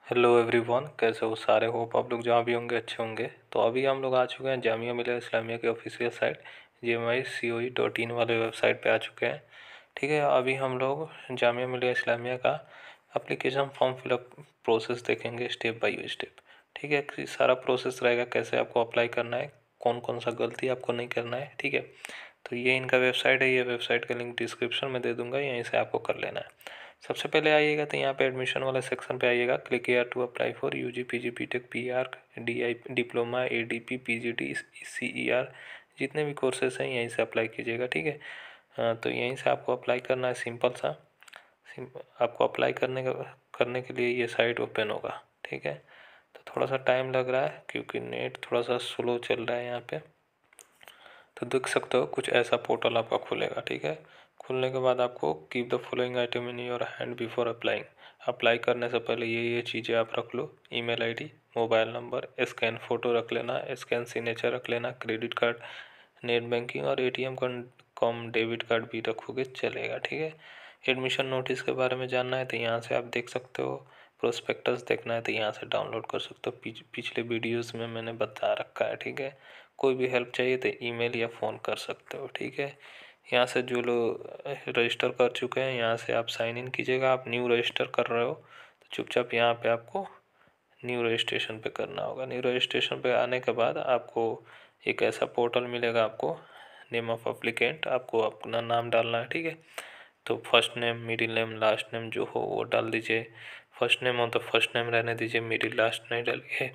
Hello everyone, कैसे हो सारे। होप आप लोग जहाँ भी होंगे अच्छे होंगे। तो अभी हम लोग आ चुके हैं जामिया मिलिया इस्लामिया के ऑफिशियल साइट gmi.coe.in वाले वेबसाइट पे आ चुके हैं। ठीक है, अभी हम लोग जामिया मिलिया इस्लामिया का एप्लीकेशन फॉर्म फिलअप प्रोसेस देखेंगे स्टेप बाय स्टेप। ठीक है, सारा प्रोसेस रहेगा, कैसे आपको अप्लाई करना है, कौन कौन सा गलती आपको नहीं करना है। ठीक है, तो ये इनका वेबसाइट है, ये वेबसाइट का लिंक डिस्क्रिप्शन में दे दूंगा, यहीं से आपको कर लेना है। सबसे पहले आइएगा तो यहाँ पे एडमिशन वाले सेक्शन पे आइएगा। Click here to apply for UG PG BTech PR DI diploma ADP PGT CER, जितने भी कोर्सेज हैं यहीं से अप्लाई कीजिएगा। ठीक है, तो यहीं से आपको अप्लाई करना है, सिंपल सा। आपको अप्लाई करने के लिए ये साइट ओपन होगा। ठीक है, तो थोड़ा सा टाइम लग रहा है क्योंकि नेट थोड़ा सा स्लो चल रहा है यहाँ पे। तो देख सकते हो कुछ ऐसा पोर्टल आपका खुलेगा। ठीक है, खुलने के बाद आपको keep the following item in your hand before applying. Apply करने से पहले ये चीज़ें आप रख लो। Email ID, mobile number, scan photo रख लेना, स्कैन सिग्नेचर रख लेना, क्रेडिट कार्ड, नेट बैंकिंग और एटीएम कॉम डेबिट कार्ड भी रखोगे चलेगा। ठीक है, एडमिशन नोटिस के बारे में जानना है तो यहाँ से आप देख सकते हो। प्रोस्पेक्टस देखना है तो यहाँ से डाउनलोड कर सकते हो, पिछले वीडियोस में मैंने बता रखा है। ठीक है, कोई भी हेल्प चाहिए तो ईमेल या फ़ोन कर सकते हो। ठीक है, यहाँ से जो लोग रजिस्टर कर चुके हैं यहाँ से आप साइन इन कीजिएगा। आप न्यू रजिस्टर कर रहे हो तो चुपचाप यहाँ पे आपको न्यू रजिस्ट्रेशन पे करना होगा। न्यू रजिस्ट्रेशन पे आने के बाद आपको एक ऐसा पोर्टल मिलेगा, आपको नेम ऑफ अप्लीकेंट, आपको अपना नाम डालना है। ठीक है, तो first name, middle name, last name जो हो वो डाल दीजिए। फर्स्ट नेम हो तो फर्स्ट नेम रहने दीजिए, मिडिल लास्ट नहीं डालिए।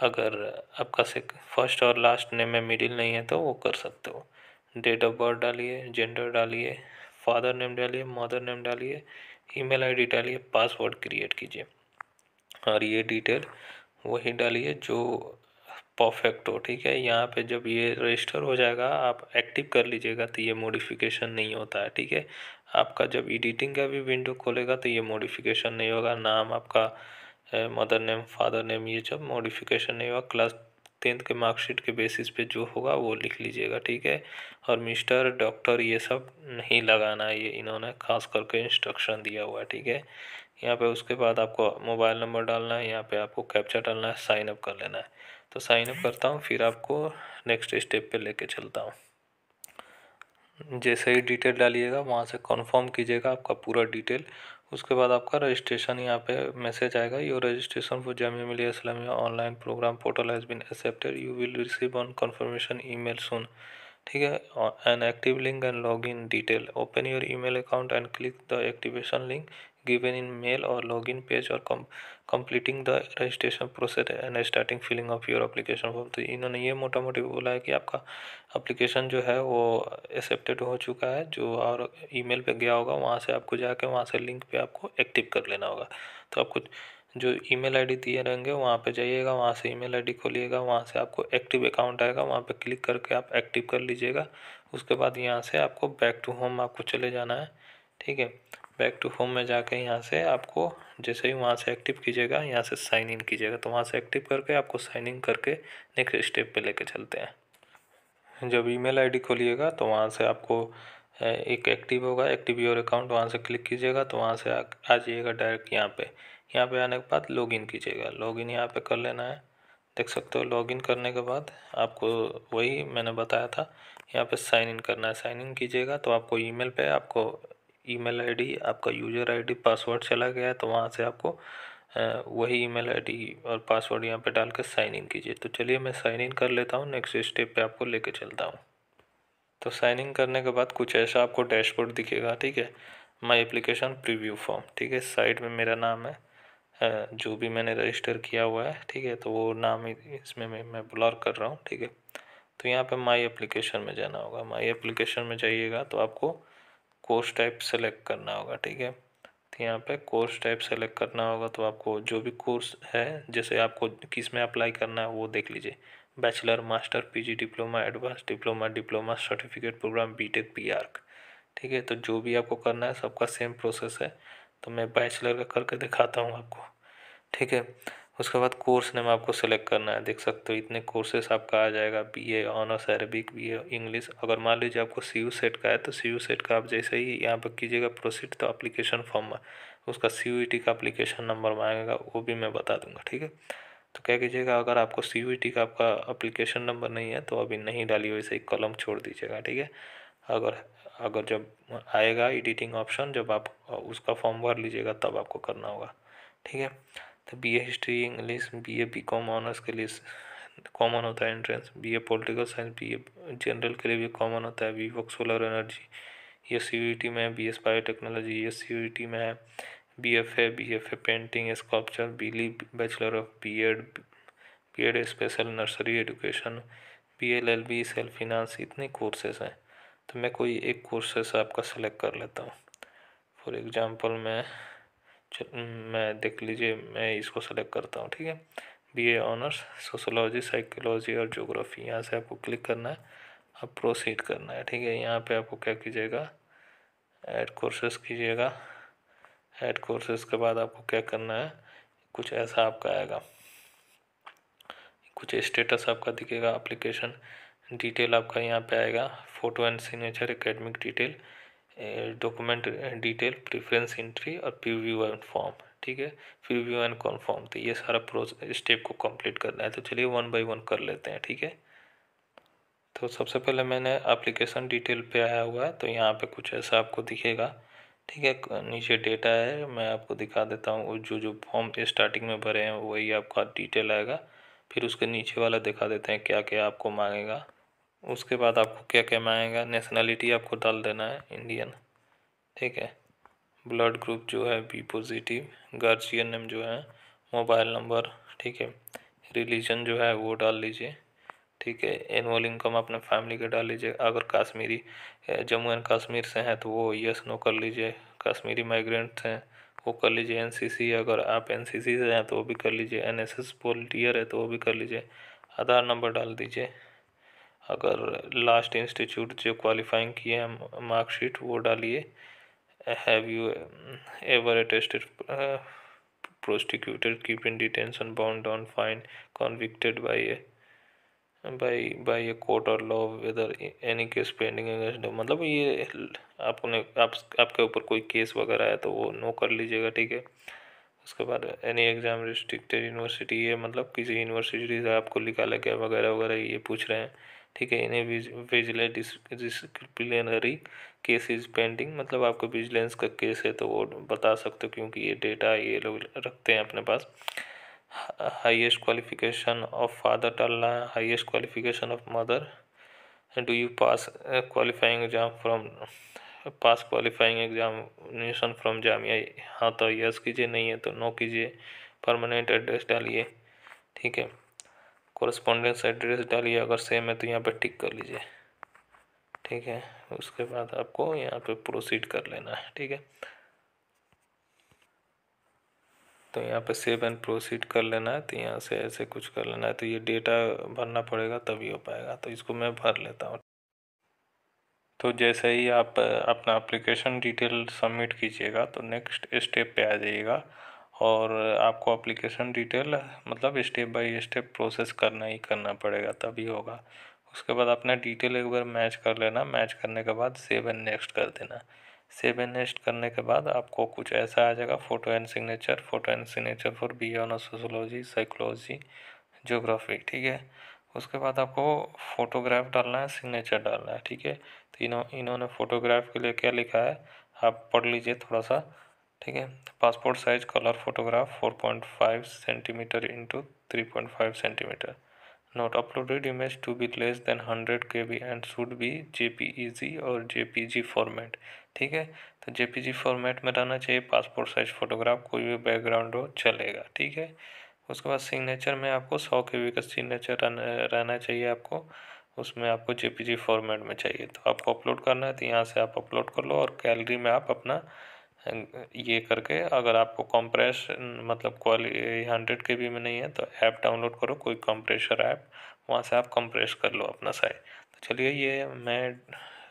अगर आपका से फर्स्ट और लास्ट नेम में मिडिल नहीं है तो वो कर सकते हो। डेट ऑफ बर्थ डालिए, जेंडर डालिए, फादर नेम डालिए, मदर नेम डालिए, ईमेल आईडी डालिए, पासवर्ड क्रिएट कीजिए और ये डिटेल वही डालिए जो परफेक्ट हो। ठीक है, यहाँ पे जब ये रजिस्टर हो जाएगा आप एक्टिव कर लीजिएगा तो ये मॉडिफिकेशन नहीं होता है। ठीक है, आपका जब एडिटिंग का भी विंडो खोलेगा तो ये मॉडिफिकेशन नहीं होगा। नाम आपका, मदर नेम, फादर नेम, ये सब मॉडिफिकेशन नहीं होगा। क्लास 10th के मार्कशीट के बेसिस पे जो होगा वो लिख लीजिएगा। ठीक है, और मिस्टर, डॉक्टर ये सब नहीं लगाना है, ये इन्होंने खास करके इंस्ट्रक्शन दिया हुआ है। ठीक है, यहाँ पे उसके बाद आपको मोबाइल नंबर डालना है, यहाँ पे आपको कैप्चा डालना है, साइन अप कर लेना है। तो साइन अप करता हूँ, फिर आपको नेक्स्ट स्टेप पे लेके चलता हूँ। जैसे ही डिटेल डालिएगा वहाँ से कंफर्म कीजिएगा आपका पूरा डिटेल। उसके बाद आपका रजिस्ट्रेशन, यहाँ पे मैसेज आएगा, your registration for Jamia Millia Islamia online programme portal has been accepted, you will receive on confirmation email soon. ठीक है, an active link and log in detail, open your email account and click the activation link given in mail और login page और completing the registration process and starting filling of your application form. तो इन्होंने ये मोटा मोटी बोला है कि आपका एप्लीकेशन जो है वो एक्सेप्टेड हो चुका है, जो और ईमेल पे गया होगा वहाँ से आपको जाके वहाँ से लिंक पे आपको एक्टिव कर लेना होगा। तो आपको जो ईमेल आईडी दिए रहेंगे वहाँ पे जाइएगा, वहाँ से ईमेल आईडी खोलिएगा, वहाँ से आपको एक्टिव अकाउंट आएगा, वहाँ पे क्लिक करके आप एक्टिव कर लीजिएगा। उसके बाद यहाँ से आपको बैक टू होम आपको चले जाना है। ठीक है, बैक टू होम में जाके यहाँ से आपको जैसे ही वहाँ से एक्टिव कीजिएगा यहाँ से साइन इन कीजिएगा। तो वहाँ से एक्टिव करके आपको साइन इन करके नेक्स्ट स्टेप पे लेके चलते हैं। जब ईमेल आईडी खोलिएगा तो वहाँ से आपको एक एक्टिव होगा, एक्टिव योर अकाउंट, वहाँ से क्लिक कीजिएगा तो वहाँ से आ जाइएगा डायरेक्ट यहाँ पे। यहाँ पे आने के बाद लॉगिन कीजिएगा, लॉगिन यहाँ पे कर लेना है। देख सकते हो लॉगिन करने के बाद आपको वही मैंने बताया था, यहाँ पे साइन इन करना है। साइन इन कीजिएगा तो आपको ईमेल पे आपको ईमेल आईडी, आपका यूज़र आईडी, पासवर्ड चला गया है तो वहाँ से आपको वही ईमेल आईडी और पासवर्ड यहाँ पे डाल के साइन इन कीजिए। तो चलिए मैं साइन इन कर लेता हूँ, नेक्स्ट स्टेप पे आपको लेके चलता हूँ। तो साइन इन करने के बाद कुछ ऐसा आपको डैशबोर्ड दिखेगा। ठीक है, माय एप्लीकेशन प्रीव्यू फॉर्म। ठीक है, साइड में मेरा नाम है, जो भी मैंने रजिस्टर किया हुआ है। ठीक है, तो वो नाम इसमें मैं ब्लर कर रहा हूँ। ठीक है, तो यहाँ पे माय एप्लीकेशन में जाना होगा। माय एप्लीकेशन में जाइएगा तो आपको कोर्स टाइप सेलेक्ट करना होगा। ठीक है, तो यहाँ पे कोर्स टाइप सेलेक्ट करना होगा तो आपको जो भी कोर्स है, जैसे आपको किस में अप्लाई करना है वो देख लीजिए। Bachelor, master, PG, diploma, advance diploma, diploma certificate programme, BTech, पीआर्क। ठीक है, तो जो भी आपको करना है सबका सेम प्रोसेस है। तो मैं बैचलर का करके दिखाता हूँ आपको। ठीक है, उसके बाद कोर्स नेम आपको सेलेक्ट करना है। देख सकते हो इतने कोर्सेस आपका आ जाएगा, BA honours Arabic, BA English. अगर मान लीजिए आपको सी यू सेट का है तो सी यू सेट का आप जैसे ही यहाँ पर कीजिएगा प्रोसीड तो एप्लीकेशन फॉर्म उसका CUET का एप्लीकेशन नंबर मांगेगा, वो भी मैं बता दूंगा, ठीक है। तो क्या कीजिएगा, अगर आपको CUET का आपका एप्लीकेशन नंबर नहीं है तो अभी नहीं डालिए, वैसे ही कॉलम छोड़ दीजिएगा, ठीक है। अगर अगर जब आएगा एडिटिंग ऑप्शन, जब आप उसका फॉर्म भर लीजिएगा तब आपको करना होगा, ठीक है। तो BA history English, BA BCom honours के लिए कॉमन होता है entrance, BA political science, BA general के लिए भी कॉमन होता है, BVOC सोलर एनर्जी ये CUET में है, BS बायोटेक्नोलॉजी ये CUET में है, BFA painting sculpture, BLE bachelor of B.Ed special nursery education, BLLB self finance, इतने कोर्सेस हैं। तो मैं कोई एक कोर्सेस आपका सेलेक्ट कर लेता हूँ। फॉर एग्जांपल मैं देख लीजिए, मैं इसको सेलेक्ट करता हूँ, ठीक है। BA ऑनर्स सोशोलॉजी, साइकोलॉजी और ज्योग्राफी, यहाँ से आपको क्लिक करना है, अब प्रोसीड करना है, ठीक है। यहाँ पे आपको क्या कीजिएगा, ऐड कोर्सेस कीजिएगा। ऐड कोर्सेस के बाद आपको क्या करना है, कुछ ऐसा आपका आएगा, कुछ स्टेटस आपका दिखेगा, एप्लीकेशन डिटेल आपका यहाँ पे आएगा, photo and signature, academic detail, document detail, preference entry और प्रीव्यू एंड फॉर्म, ठीक है। प्रीव्यू एंड कन्फर्म, तो ये सारा स्टेप को कंप्लीट करना है। तो चलिए 1 बाय 1 कर लेते हैं, ठीक है। तो सबसे पहले मैंने एप्लीकेशन डिटेल पे आया हुआ है, तो यहाँ पे कुछ ऐसा आपको दिखेगा, ठीक है। नीचे डेटा है, मैं आपको दिखा देता हूँ, जो जो फॉर्म स्टार्टिंग में भरे हैं वही आपका डिटेल आएगा। फिर उसके नीचे वाला दिखा देते हैं क्या क्या आपको मांगेगा। उसके बाद आपको क्या क्या मांगेगा, नेशनलिटी आपको डाल देना है इंडियन, ठीक है। ब्लड ग्रुप जो है B पॉजिटिव, गार्जियन नेम जो है, मोबाइल नंबर, ठीक है। रिलीजन जो है वो डाल लीजिए, ठीक है। एनुअल इनकम अपने फैमिली का डाल लीजिए, अगर कश्मीरी जम्मू एंड कश्मीर से हैं तो वो यस नो कर लीजिए, कश्मीरी माइग्रेंट्स हैं वो कर लीजिए, NCC अगर आप NCC से हैं तो वो भी कर लीजिए, NSS वॉलंटियर है तो वो भी कर लीजिए, आधार नंबर डाल दीजिए, अगर लास्ट इंस्टीट्यूट जो क्वालिफाइंग किए हैं मार्कशीट वो डालिए, have you ever attested prosecuted keep in detention bound on fine convicted by a court or law whether any case pending against them, मतलब ये आपके ऊपर कोई केस वगैरह है तो वो नो कर लीजिएगा, ठीक है। उसके बाद एनी एग्ज़ाम रिस्ट्रिक्टेड यूनिवर्सिटी, ये मतलब किसी यूनिवर्सिटी से आपको निकाला गया वगैरह वगैरह ये पूछ रहे हैं, ठीक है। इन्हें vigilance disciplinary case is pending, मतलब आपको विजिलेंस का केस है तो वो बता सकते हो क्योंकि ये डेटा ये लोग रखते हैं अपने पास। हाईएस्ट क्वालिफिकेशन ऑफ फादर डालना है, highest qualification of mother, do you pass qualifying exam from pass qualifying examination from Jamia, हाँ तो यस कीजिए, नहीं है तो नो कीजिए। परमानेंट एड्रेस डालिए, ठीक है। कोरस्पोंडेंस एड्रेस डालिए, अगर सेम है तो यहाँ पे टिक कर लीजिए, ठीक है। उसके बाद आपको यहाँ पे प्रोसीड कर लेना है, ठीक है। तो यहाँ पे सेव एंड प्रोसीड कर लेना है, तो यहाँ से ऐसे कुछ कर लेना है, तो ये डेटा भरना पड़ेगा तभी हो पाएगा, तो इसको मैं भर लेता हूँ। तो जैसे ही आप अपना एप्लीकेशन डिटेल सबमिट कीजिएगा तो नेक्स्ट स्टेप पे आ जाइएगा, और आपको एप्लीकेशन डिटेल मतलब स्टेप बाय स्टेप प्रोसेस करना ही करना पड़ेगा तभी होगा। उसके बाद अपना डिटेल एक बार मैच कर लेना, मैच करने के बाद सेव एंड नेक्स्ट कर देना। सेव एंड नेक्स्ट करने के बाद आपको कुछ ऐसा आ जाएगा, photo and signature for BA honours sociology, psychology, geography, ठीक है। उसके बाद आपको फ़ोटोग्राफ डालना है, सिग्नेचर डालना है, ठीक है। तो इन्होंने फ़ोटोग्राफ के लिए क्या लिखा है आप पढ़ लीजिए थोड़ा सा, ठीक है। Passport size colour photograph 4.5 centimetre into 3.5 centimetre, not uploaded image to be less than 100 KB and should be JPEG और JPG फॉर्मेट, ठीक है। तो JPG फॉर्मेट में रहना चाहिए पासपोर्ट साइज फोटोग्राफ, कोई भी बैकग्राउंड हो चलेगा, ठीक है। उसके बाद सिग्नेचर में आपको 100 KB का सिग्नेचर रहना चाहिए आपको, उसमें आपको JPG फॉर्मेट में चाहिए, तो आपको अपलोड करना है तो यहाँ से आप अपलोड कर लो, और गैलरी में आप अपना ये करके, अगर आपको कंप्रेस मतलब 100 KB में नहीं है तो ऐप डाउनलोड करो, कोई कंप्रेसर ऐप, वहाँ से आप कंप्रेस कर लो अपना साइज। तो चलिए ये मैं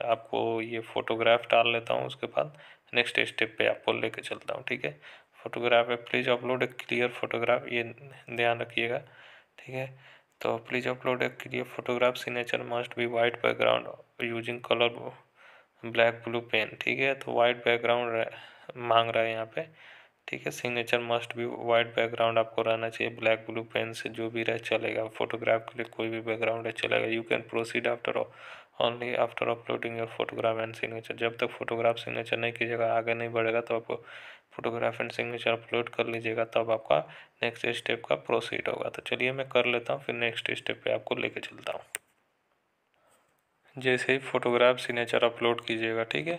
आपको ये फ़ोटोग्राफ डाल लेता हूँ, उसके बाद नेक्स्ट स्टेप पे आपको लेके चलता हूँ, ठीक है। फोटोग्राफ है, please upload a clear photograph, ये ध्यान रखिएगा, ठीक है। तो please upload a clear photograph, signature must be white background using colour black blue pen, ठीक है। तो वाइट बैकग्राउंड मांग रहा है यहाँ पे, ठीक है। सिग्नेचर मस्ट भी वाइट बैकग्राउंड आपको रहना चाहिए, ब्लैक ब्लू पेन से जो भी रहे चलेगा, फोटोग्राफ के लिए कोई भी बैकग्राउंड है चलेगा। You can proceed after only after uploading your photograph and signature. जब तक फोटोग्राफ सिग्नेचर नहीं कीजिएगा आगे नहीं बढ़ेगा, तो आपको फोटोग्राफ एंड सिग्नेचर अपलोड कर लीजिएगा, तब आपका नेक्स्ट स्टेप का प्रोसीड होगा। तो चलिए मैं कर लेता हूँ, फिर नेक्स्ट स्टेप पे आपको लेके चलता हूँ। जैसे ही फोटोग्राफ सिग्नेचर अपलोड कीजिएगा, ठीक है,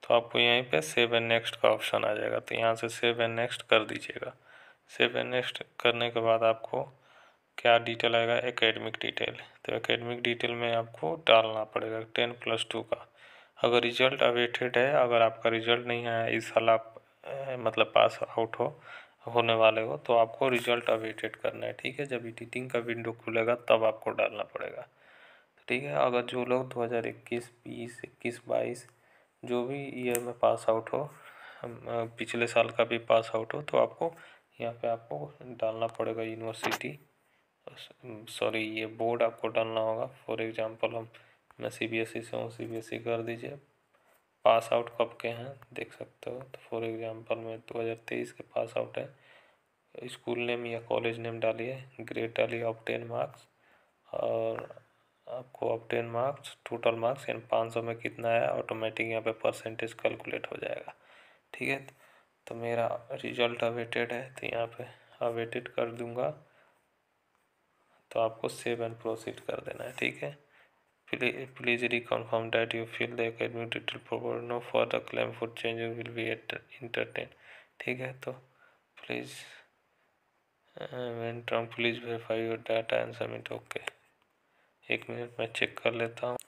तो आपको यहीं पे सेव एंड नेक्स्ट का ऑप्शन आ जाएगा, तो यहाँ से सेव एंड नेक्स्ट कर दीजिएगा। सेव एंड नेक्स्ट करने के बाद आपको क्या डिटेल आएगा, एकेडमिक डिटेल। तो एकेडमिक डिटेल में आपको डालना पड़ेगा 10+2 का। अगर रिजल्ट अवेटेड है, अगर आपका रिजल्ट नहीं आया इस साल, आप मतलब पास आउट होने वाले हो, तो आपको रिजल्ट अवेटेड करना है, ठीक है। जब एडिटिंग का विंडो खुलेगा तब आपको डालना पड़ेगा, ठीक है। अगर जो लोग 2021, 20, 21, 22 जो भी ईयर में पास आउट हो, पिछले साल का भी पास आउट हो, तो आपको यहाँ पे आपको डालना पड़ेगा यूनिवर्सिटी, सॉरी ये बोर्ड आपको डालना होगा। फॉर एग्जांपल मैं सीबीएसई से हूँ, सीबीएसई कर दीजिए। पास आउट कब के हैं देख सकते हो, तो फॉर एग्जांपल मैं 2023 के पास आउट है। स्कूल नेम या कॉलेज नेम डालिए, ग्रेड डालिए, ऑब्टेन मार्क्स, और आपको ऑब्टेन मार्क्स टोटल मार्क्स यानी 500 में कितना है, ऑटोमेटिक यहाँ पे परसेंटेज कैलकुलेट हो जाएगा, ठीक है। तो मेरा रिजल्ट अवेटेड है, तो यहाँ पे अवेटेड कर दूंगा, तो आपको सेव एंड प्रोसीड कर देना है, ठीक है। Please reconfirm that you fill the academic detail provide, no further claim for changes will be entertain, ठीक है। तो please please verify your data and submit, okay. 1 minute में चेक कर लेता हूँ।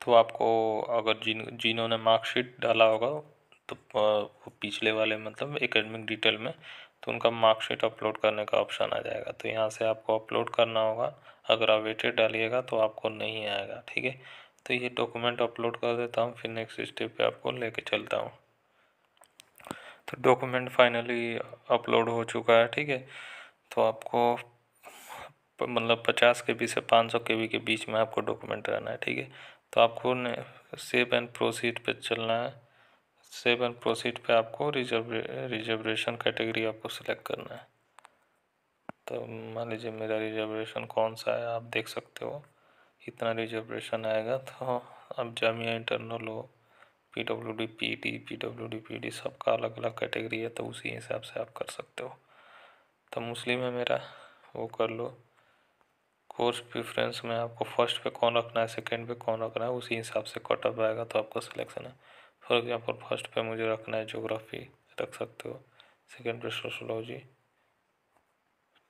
तो आपको अगर जिन्होंने मार्कशीट डाला होगा, तो वो पिछले वाले मतलब एकेडमिक डिटेल में, तो उनका मार्कशीट अपलोड करने का ऑप्शन आ जाएगा, तो यहाँ से आपको अपलोड करना होगा। अगर अवेटेड डालिएगा तो आपको नहीं आएगा, ठीक है। तो ये डॉक्यूमेंट अपलोड कर देता हूँ, फिर नेक्स्ट स्टेप पे आपको लेके चलता हूँ। तो डॉक्यूमेंट फाइनली अपलोड हो चुका है, ठीक है। तो आपको मतलब 50 KB से 500 KB के बीच में आपको डॉक्यूमेंट रहना है, ठीक है। तो आपको सेव एंड प्रोसीड पे चलना है। सेव एंड प्रोसीड पे आपको रिजर्वेशन कैटेगरी आपको सिलेक्ट करना है। तो मान लीजिए मेरा रिजर्वेशन कौन सा है, आप देख सकते हो इतना रिजर्वेशन आएगा। तो अब जामिया इंटरनल हो, PWD PD सबका अलग अलग कैटेगरी है, तो उसी हिसाब से आप कर सकते हो। तो मुस्लिम है मेरा, वो कर लो। कोर्स प्रेफरेंस में आपको फर्स्ट पे कौन रखना है, सेकंड पे कौन रखना है, उसी हिसाब से कट ऑफ आएगा, तो आपका सिलेक्शन है। फॉर एग्जांपल फर्स्ट पे मुझे रखना है ज्योग्राफी, रख सकते हो। सेकंड पे सोशोलॉजी,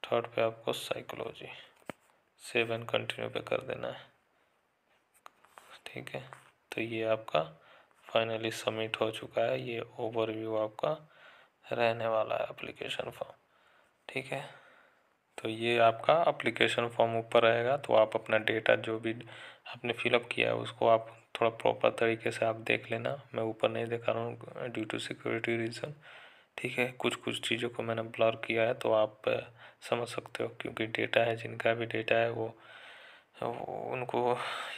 थर्ड पे आपको साइकोलॉजी। सेव एंड कंटिन्यू पे कर देना है, ठीक है। तो ये आपका फाइनली सबमिट हो चुका है। ये ओवरव्यू आपका रहने वाला है एप्लीकेशन फॉर्म, ठीक है। तो ये आपका एप्लीकेशन फॉर्म ऊपर रहेगा, तो आप अपना डेटा जो भी आपने फिलअप किया है उसको आप थोड़ा प्रॉपर तरीके से आप देख लेना। मैं ऊपर नहीं दिखा रहा हूँ ड्यू टू सिक्योरिटी रीज़न, ठीक है। कुछ कुछ चीज़ों को मैंने ब्लर किया है, तो आप समझ सकते हो, क्योंकि डेटा है, जिनका भी डेटा है वो उनको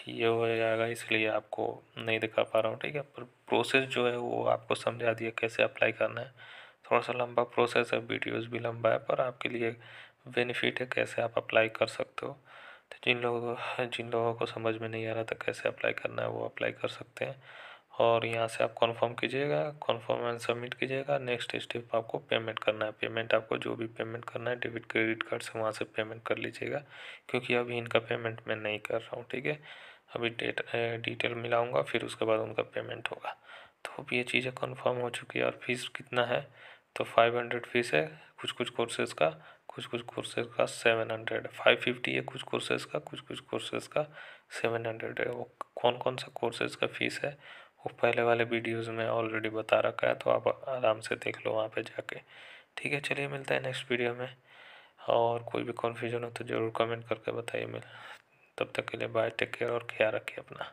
ये हो जाएगा, इसलिए आपको नहीं दिखा पा रहा हूँ, ठीक है। पर प्रोसेस जो है वो आपको समझा दिया कैसे अप्लाई करना है। थोड़ा सा लंबा प्रोसेस है, वीडियोस भी लंबा है, पर आपके लिए बेनिफिट है कैसे आप अप्लाई कर सकते हो। तो जिन लोगों को समझ में नहीं आ रहा था कैसे अप्लाई करना है, वो अप्लाई कर सकते हैं। और यहाँ से आप कंफर्म कीजिएगा, कंफर्म एंड सबमिट कीजिएगा। नेक्स्ट स्टेप आपको पेमेंट करना है। पेमेंट आपको जो भी पेमेंट करना है डेबिट क्रेडिट कार्ड से वहाँ से पेमेंट कर लीजिएगा, क्योंकि अभी इनका पेमेंट मैं नहीं कर रहा हूँ, ठीक है। अभी डिटेल मिलाऊंगा, फिर उसके बाद उनका पेमेंट होगा। तो अब ये चीज़ें कंफर्म हो चुकी है। और फीस कितना है, तो 500 फीस है कुछ कुछ कोर्सेज़ का, कुछ कुछ कोर्सेज़ का 700, 550 है कुछ कोर्सेज़ का, कुछ कुछ कोर्सेज़ का 700 है। वो कौन कौन सा कोर्सेज़ का फ़ीस है वो पहले वाले वीडियोज़ में ऑलरेडी बता रखा है, तो आप आराम से देख लो वहाँ पे जाके, ठीक है। चलिए मिलता है नेक्स्ट वीडियो में, और कोई भी कन्फ्यूजन हो तो ज़रूर कमेंट करके बताइए। तब तक के लिए बाय, टेक केयर और ख्याल रखिए अपना।